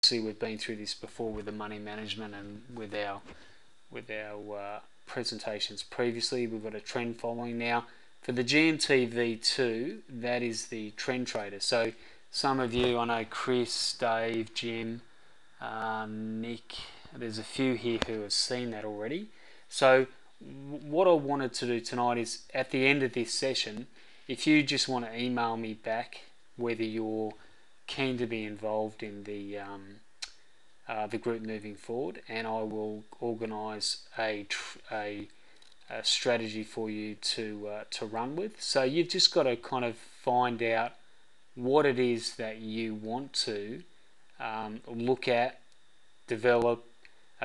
obviously we've been through this before with the money management and with our presentations previously. We've got a trend following now. For the GMT V2, that is the trend trader. So some of you, I know Chris, Dave, Jim, Nick, there's a few here who have seen that already. So what I wanted to do tonight is at the end of this session, if you just want to email me back whether you're keen to be involved in the group moving forward, and I will organise a strategy for you to run with. So you've just got to kind of find out what it is that you want to look at, develop,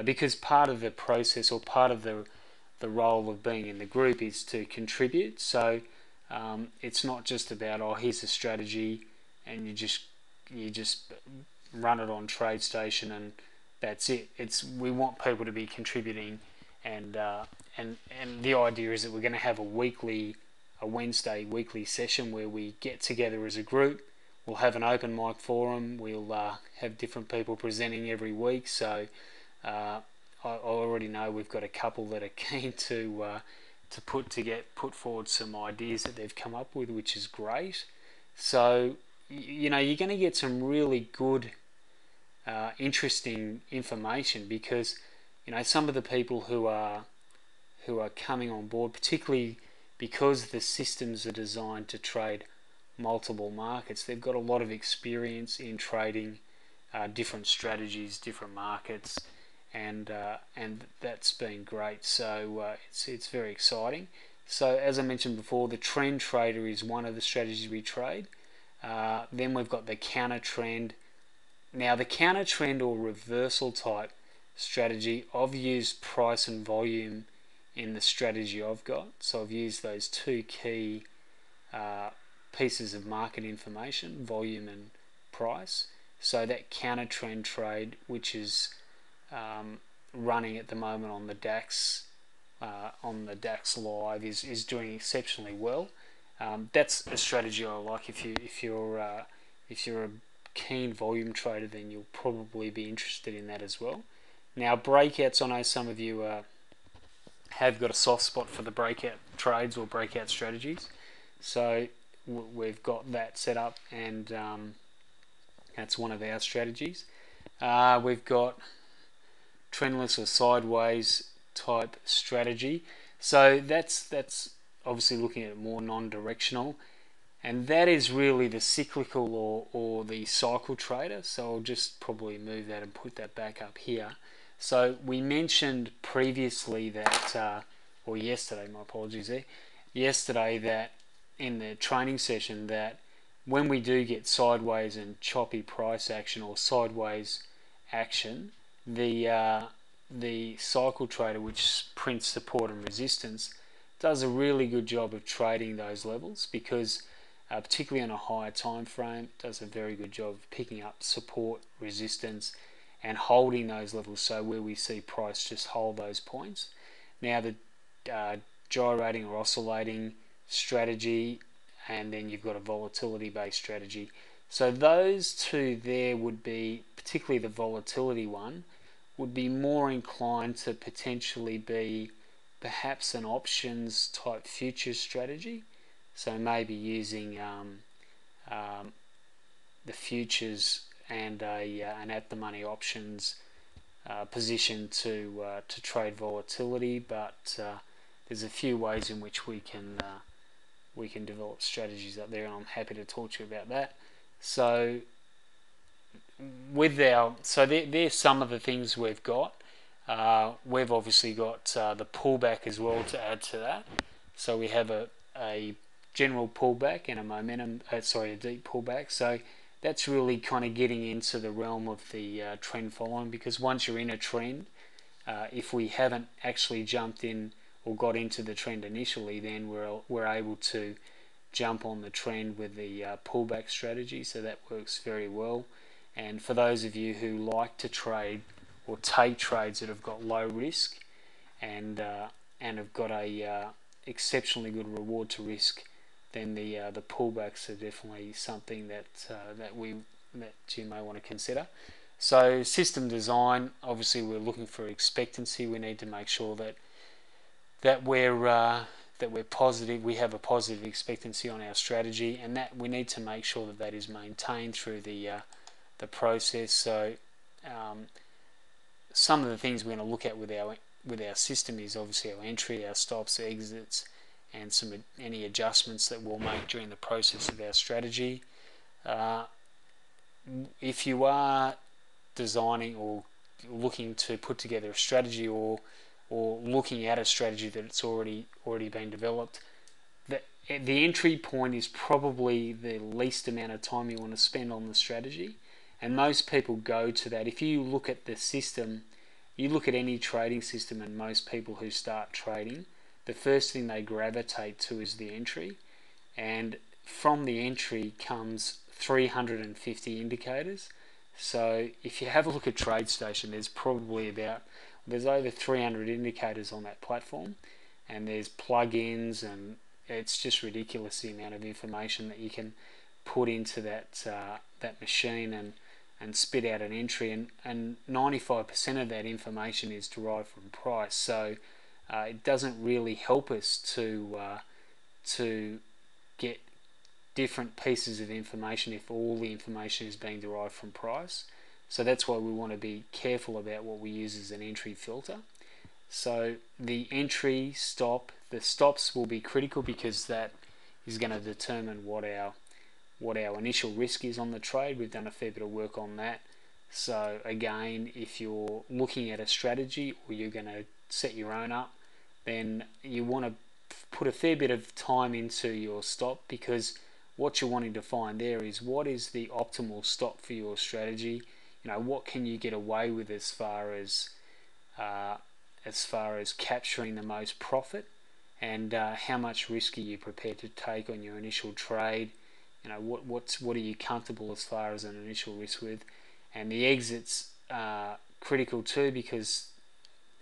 because part of the process or part of the role of being in the group is to contribute. So it's not just about, oh, here's a strategy and you just run it on TradeStation and that's it. We want people to be contributing, and the idea is that we're going to have a Wednesday weekly session where we get together as a group. We'll have an open mic forum. We'll have different people presenting every week. So I already know we've got a couple that are keen to put forward some ideas that they've come up with, which is great. So you're going to get some really good, interesting information, because some of the people who are coming on board, particularly because the systems are designed to trade multiple markets, they've got a lot of experience in trading different strategies, different markets, and that's been great. So it's very exciting. So as I mentioned before, the trend trader is one of the strategies we trade. Then we've got the counter trend. Now the counter trend or reversal type strategy, I've used price and volume in the strategy I've got. So I've used those two key pieces of market information, volume and price. So that counter trend trade, which is running at the moment on the DAX Live, is doing exceptionally well. That's a strategy I like. If you're a keen volume trader, then you'll probably be interested in that as well. Now breakouts, I know some of you have got a soft spot for the breakout trades or breakout strategies. So we've got that set up, and that's one of our strategies. We've got trendless or sideways type strategy. So that's obviously looking at more non-directional, and that is really the cyclical or the cycle trader. So I'll just probably move that and put that back up here. So we mentioned previously that, or yesterday, my apologies there, yesterday, that in the training session, that when we do get sideways and choppy price action or sideways action, the cycle trader, which prints support and resistance, does a really good job of trading those levels, because particularly on a higher time frame, does a very good job of picking up support, resistance, and holding those levels. So where we see price just hold those points. Now the gyrating or oscillating strategy, and then you've got a volatility based strategy. So those two there would be, particularly the volatility one, would be more inclined to potentially be perhaps an options type futures strategy. So maybe using the futures and an at the money options position to trade volatility. But there's a few ways in which we can develop strategies up there, and I'm happy to talk to you about that. So there's some of the things we've got. We've obviously got the pullback as well to add to that. So we have a general pullback and a momentum, a deep pullback. So that's really kind of getting into the realm of the trend following, because once you're in a trend, if we haven't actually jumped in or got into the trend initially, then we're able to jump on the trend with the pullback strategy. So that works very well. And for those of you who like to trade or take trades that have got low risk and have got a exceptionally good reward to risk, then the pullbacks are definitely something that you may want to consider. So system design, obviously we're looking for expectancy. We need to make sure that we're positive. We have a positive expectancy on our strategy, and that we need to make sure that that is maintained through the process. So some of the things we're going to look at with our system is obviously our entry, our stops, exits, and any adjustments that we'll make during the process of our strategy. If you are designing or looking to put together a strategy, or looking at a strategy that's already been developed, the entry point is probably the least amount of time you want to spend on the strategy, and most people go to that. If you look at the system, you look at any trading system, and most people who start trading, the first thing they gravitate to is the entry, and from the entry comes 350 indicators. So if you have a look at TradeStation, there's over 300 indicators on that platform, and there's plugins, and it's just ridiculous the amount of information that you can put into that machine and spit out an entry, and 95% of that information is derived from price. So it doesn't really help us to get different pieces of information if all the information is being derived from price. So that's why we want to be careful about what we use as an entry filter. So the entry, the stops will be critical, because that is going to determine what our initial risk is on the trade. We've done a fair bit of work on that. So again, if you're looking at a strategy or you're going to set your own up, then you want to put a fair bit of time into your stop, because what you're wanting to find there is what is the optimal stop for your strategy. What can you get away with as far as capturing the most profit, and how much risk are you prepared to take on your initial trade. What are you comfortable as far as an initial risk with, and the exits are critical too, because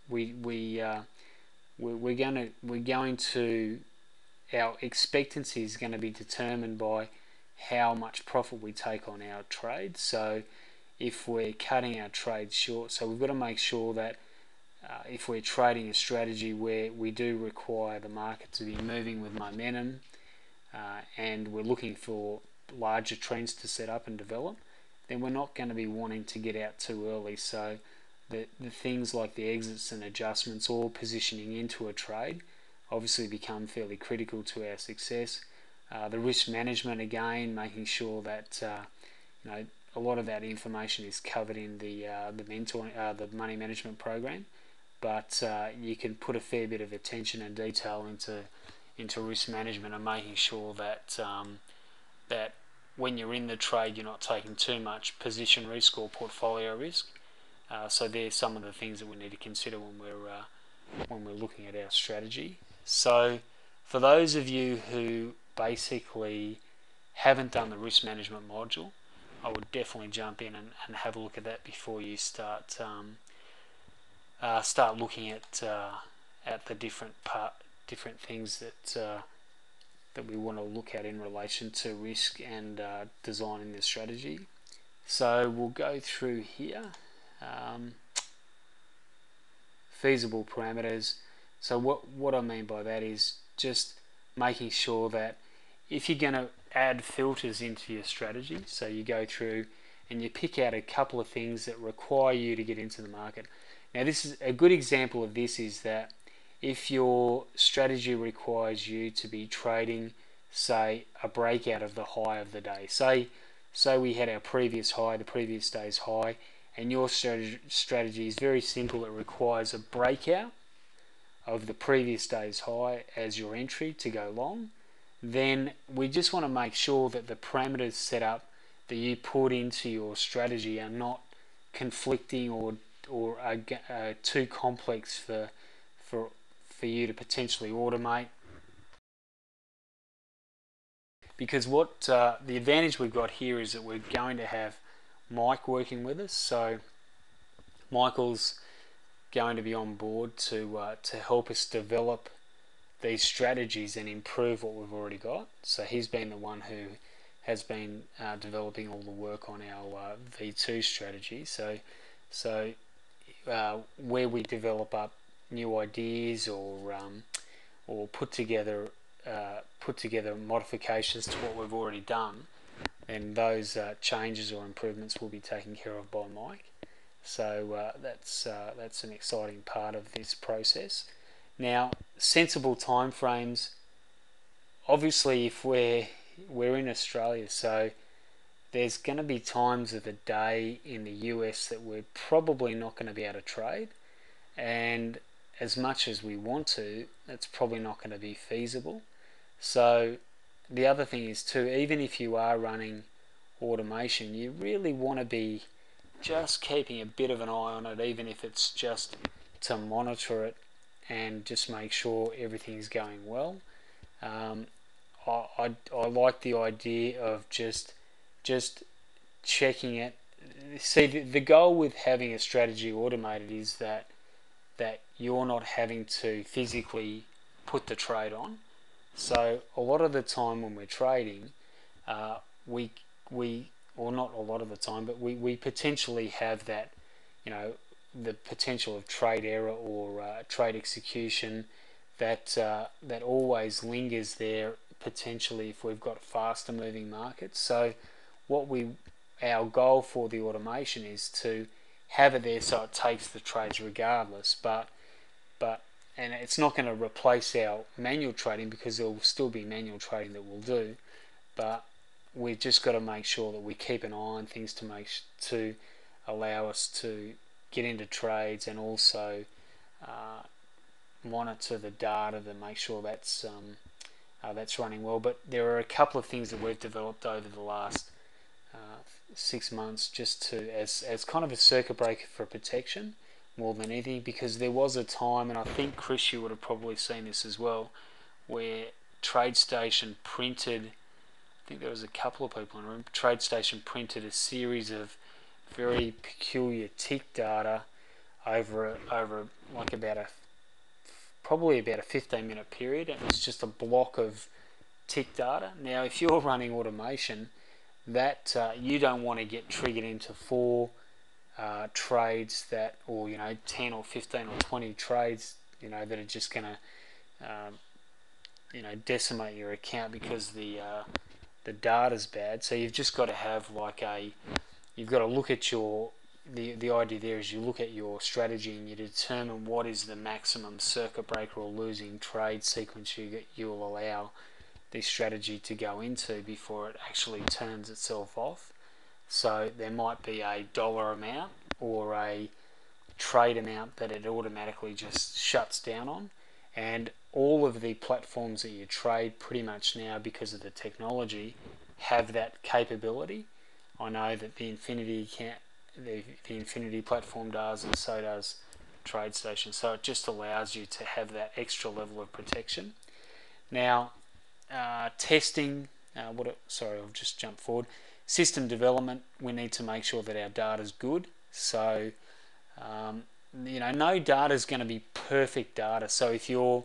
we're going to our expectancy is going to be determined by how much profit we take on our trade. So if we're cutting our trades short, so we've got to make sure that if we're trading a strategy where we do require the market to be moving with momentum, and we're looking for larger trends to set up and develop, then we're not going to be wanting to get out too early. So the things like the exits and adjustments or positioning into a trade obviously become fairly critical to our success. The risk management, again, making sure that a lot of that information is covered in the money management program, but you can put a fair bit of attention and detail into risk management, and making sure that that when you're in the trade, you're not taking too much position risk or portfolio risk. So there's some of the things that we need to consider when we're looking at our strategy. So for those of you who basically haven't done the risk management module, I would definitely jump in and have a look at that before you start looking at the different things that we want to look at in relation to risk and designing the strategy. So we'll go through here. Feasible parameters. So what I mean by that is just making sure that if you're going to add filters into your strategy, so you go through and you pick out a couple of things that require you to get into the market. Now this is a good example of this, is that if your strategy requires you to be trading, say, a breakout of the high of the day, say we had our previous high, the previous day's high, and your strategy is very simple. It requires a breakout of the previous day's high as your entry to go long. Then we just want to make sure that the parameters set up that you put into your strategy are not conflicting or are too complex for you to potentially automate. Because what the advantage we've got here is that we're going to have Mike working with us. So Michael's going to be on board to help us develop these strategies and improve what we've already got. So he's been the one who has been developing all the work on our V2 strategy. So where we develop up new ideas or put together modifications to what we've already done, then those changes or improvements will be taken care of by Mike. So that's an exciting part of this process. Now, sensible timeframes. Obviously, if we're in Australia, so there's going to be times of the day in the US that we're probably not going to be able to trade, and as much as we want to, that's probably not going to be feasible. So the other thing is too, even if you are running automation, you really want to be just keeping a bit of an eye on it, even if it's just to monitor it and just make sure everything's going well. I like the idea of just checking it. See, the goal with having a strategy automated is that you're not having to physically put the trade on. So a lot of the time when we're trading, we or not a lot of the time, but we potentially have that, the potential of trade error or trade execution that always lingers there potentially if we've got faster moving markets. So our goal for the automation is to have it there so it takes the trades regardless, but and it's not going to replace our manual trading because there will still be manual trading that we'll do, but we've just got to make sure that we keep an eye on things to allow us to get into trades and also monitor the data to make sure that's running well. But there are a couple of things that we've developed over the last 6 months just to as kind of a circuit breaker for protection more than anything, because there was a time, and I think Chris, you would have probably seen this as well, where TradeStation printed, I think there was a couple of people in the room, TradeStation printed a series of very peculiar tick data over like probably about a 15-minute period, and it was just a block of tick data. Now, if you're running automation, that you don't want to get triggered into 4 trades that, or 10 or 15 or 20 trades, that are just going to decimate your account because the data's bad. So you've just got to have you've got to look at the idea there is you look at your strategy and you determine what is the maximum circuit breaker or losing trade sequence you'll allow the strategy to go into before it actually turns itself off. So there might be a dollar amount or a trade amount that it automatically just shuts down on, and all of the platforms that you trade pretty much now, because of the technology, have that capability. I know that the Infinity platform does, and so does TradeStation. So it just allows you to have that extra level of protection. Now, testing. Sorry, I'll just jump forward. System development. We need to make sure that our data is good. So, no data is going to be perfect data. So if you're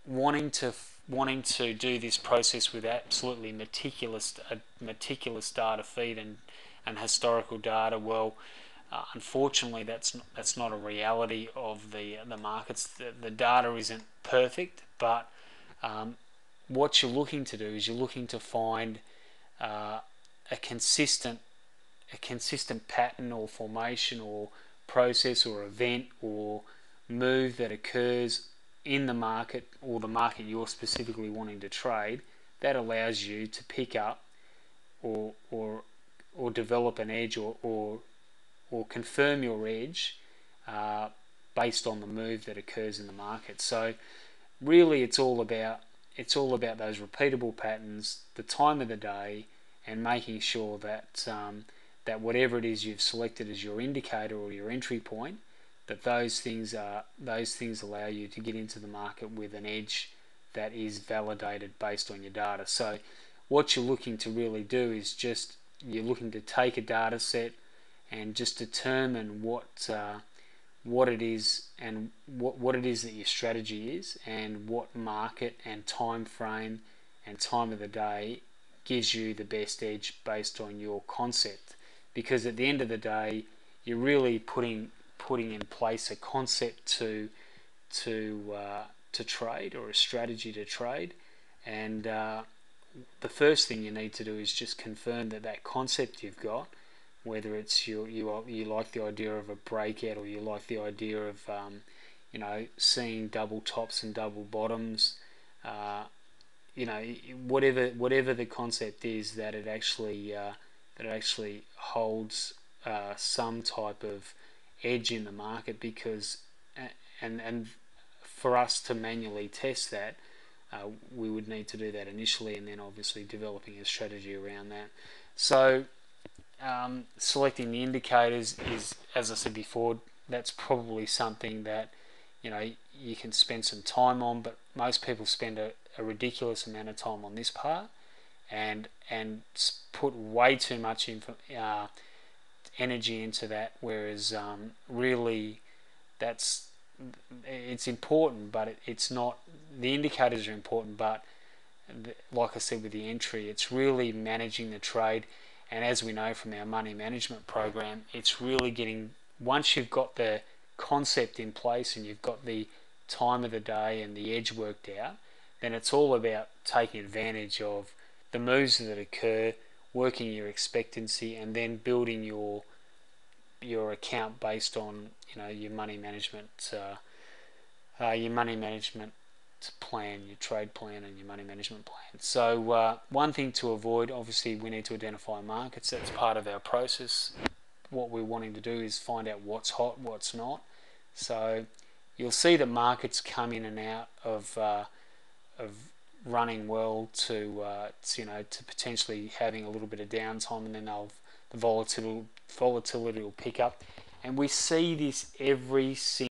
wanting to do this process with absolutely meticulous data feed and historical data, well, unfortunately that's not a reality of the markets. The data isn't perfect, but what you're looking to do is you're looking to find a consistent pattern or formation or process or event or move that occurs in the market or the market you're specifically wanting to trade, that allows you to pick up or develop an edge or confirm your edge based on the move that occurs in the market. So really it's all about those repeatable patterns, the time of the day, and making sure that that whatever it is you've selected as your indicator or your entry point, that those things allow you to get into the market with an edge that is validated based on your data. So what you're looking to really do is you're looking to take a data set and just determine what it is and what it is that your strategy is, and what market and time frame and time of the day gives you the best edge based on your concept. Because at the end of the day, you're really putting in place a concept to trade, or a strategy to trade, and the first thing you need to do is just confirm that concept you've got, whether it's you like the idea of a breakout, or you like the idea of seeing double tops and double bottoms, whatever the concept is, that it actually holds some type of edge in the market. Because and for us to manually test that, we would need to do that initially, and then obviously developing a strategy around that. So selecting the indicators is, as I said before, that's probably something that you can spend some time on, but most people spend a ridiculous amount of time on this part, and put way too much energy into that, whereas really it's important, but it's not. The indicators are important, but like I said with the entry, it's really managing the trade. And as we know from our money management program, it's really getting, once you've got the concept in place and you've got the time of the day and the edge worked out, then it's all about taking advantage of the moves that occur, working your expectancy, and then building your account based on your money management plan, your trade plan, and your money management plan. So one thing to avoid, obviously, we need to identify markets. That's part of our process. What we're wanting to do is find out what's hot, what's not. So you'll see that markets come in and out of running well to potentially having a little bit of downtime, and then the volatility will pick up. And we see this every single